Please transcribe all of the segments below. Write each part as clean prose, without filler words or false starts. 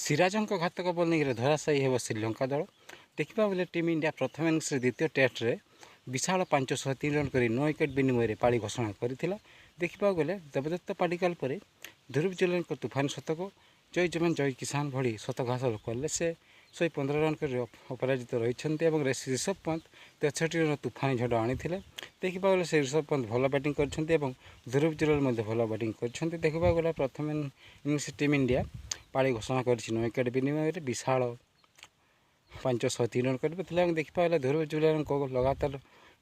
ସିରାଜଙ୍କ ଘାତକ ବୋଲିଂରେ ଧରାଶାୟୀ ହେବ ଶ୍ରୀଲଙ୍କା ଦଳ। ଦେଖିବା ବେଲେ ଟିମ୍ ଇଣ୍ଡିଆ ପ୍ରଥମ ଇନିଂସରେ ଦ୍ୱିତୀୟ ଟେଷ୍ଟରେ ବିଶାଳ 503 ରନ୍ କରି 9 ୱିକେଟ୍ ବିନିମୟରେ ପାଳି ଘୋଷଣା କରିଥିଲା। ଦେଖିବାକୁ ଗଲେ ଦେବଦତ୍ତ ପାଡ଼ିକାଲ ପରେ ଧ୍ରୁବ ଜୁରେଲଙ୍କ ତୁଫାନ ଶତକ, ଜୟ ଯବାନ ଜୟ କିଷାନ ଭଳି ଶତକ ହାସଲ କଲେ ସେ 115 ରନ୍ କରି ଅପରାଜିତ ରହିଛନ୍ତି ଏବଂ ରିଷଭ ପନ୍ତ 63 ରନ୍ ତୁଫାନ ଝଡ଼ ଆଣିଥିଲେ। ଦେଖିବାକୁ ଗଲେ ସେ ରିଷଭ ପନ୍ତ ଭଲ ବ୍ୟାଟିଂ କରିଛନ୍ତି ଏବଂ ଧ୍ରୁବ ଜୁରେଲ ମଧ୍ୟ ଭଲ ବ୍ୟାଟିଂ କରିଛନ୍ତି। ଦେଖିବାକୁ ଗଲେ ପ୍ରଥମ ଇନିଂସ ଟିମ୍ ଇଣ୍ଡିଆ ପାଳି ଘୋଷଣା କରିଛି 9 ୱିକେଟ୍ ବିନିମୟରେ ବିଶାଳ 503 ରନ୍ କରିଥିଲା ଏବଂ ଦେଖିବାକୁ ଗଲେ ଧ୍ରୁବ ଜୁରେଲଙ୍କ ଲଗାତାର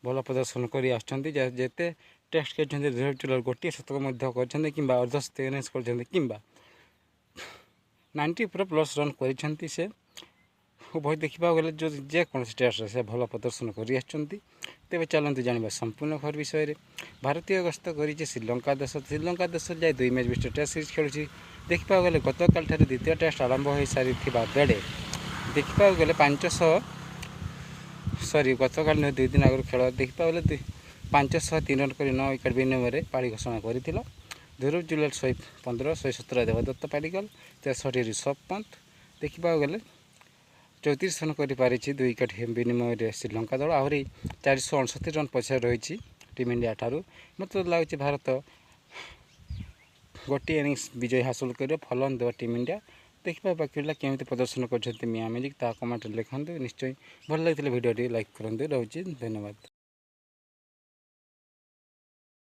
ଭଲ ପ୍ରଦର୍ଶନ କରି ଆସୁଛନ୍ତି। ଯେତେ ଟେଷ୍ଟ ଖେଳିଛନ୍ତି ଧ୍ରୁବ ଜୁରେଲ ଗୋଟିଏ ଶତକ ମଧ୍ୟ କରିଛନ୍ତି କିମ୍ବା ଅର୍ଦ୍ଧଶତକ ଇନିଂସ କରିଛନ୍ତି କିମ୍ବା 90 ଉପରେ ପ୍ଲସ୍ ରନ୍ କରିଛନ୍ତି। ସେ ଉଭୟ ଦେଖିବାକୁ ଗଲେ ଯେକୌଣସି ଟେଷ୍ଟରେ ସେ ଭଲ ପ୍ରଦର୍ଶନ କରି ଆସିଛନ୍ତି। ତେବେ ଚାଲନ୍ତୁ ଜାଣିବା ସମ୍ପୂର୍ଣ୍ଣ ଖବର ବିଷୟରେ। ଭାରତୀୟ ଗସ୍ତ କରିଛି ଶ୍ରୀଲଙ୍କା ଦେଶ। ଶ୍ରୀଲଙ୍କା ଦେଶରେ ଯାଇ 2 ମ୍ୟାଚ୍ ବିଶିଷ୍ଟ ଟେଷ୍ଟ ସିରିଜ୍ ଖେଳୁଛି। ଦେଖିବାକୁ ଗଲେ ଗତକାଲିଠାରୁ ଦ୍ୱିତୀୟ ଟେଷ୍ଟ ଆରମ୍ଭ ହୋଇସାରିଥିବା ବେଳେ ଦେଖିବାକୁ ଗଲେ ଗତକାଲି 2 ଦିନ ଆଗରୁ ଖେଳ ଦେଖିବାକୁ ଗଲେ 503 ରନ୍ କରି 9 ୱିକେଟ୍ ବିନିମୟରେ ପାଳି ଘୋଷଣା କରିଥିଲା। ଧ୍ରୁବ ଜୁରେଲ 115, 117 ଦେବଦତ୍ତ ପାଡ଼ିକାଲ, 63 ରିଷଭ ପନ୍ତ। ଦେଖିବାକୁ ଗଲେ 34 ରନ୍ କରିପାରିଛି 2 ୱିକେଟ୍ ବିନିମୟରେ ଶ୍ରୀଲଙ୍କା ଦଳ। ଆହୁରି 469 ରନ୍ ପଛରେ ରହିଛି ଟିମ୍ ଇଣ୍ଡିଆ ଠାରୁ। ମୋତେ ଲାଗୁଛି ଭାରତ ଗୋଟିଏ ଇନିଂସ ବିଜୟ ହାସଲ କରିବ, ଫଲନ୍ ଦେବ ଟିମ୍ ଇଣ୍ଡିଆ। ଦେଖିବା ବାକି ରହିଲା କେମିତି ପ୍ରଦର୍ଶନ କରିଛନ୍ତି ମିଆଁ ମ୍ୟାଜିକ୍, ତାହା କମେଣ୍ଟରେ ଲେଖନ୍ତୁ। ନିଶ୍ଚୟ ଭଲ ଲାଗିଥିଲେ ଭିଡ଼ିଓଟି ଲାଇକ୍ କରନ୍ତୁ। ରହୁଛି, ଧନ୍ୟବାଦ।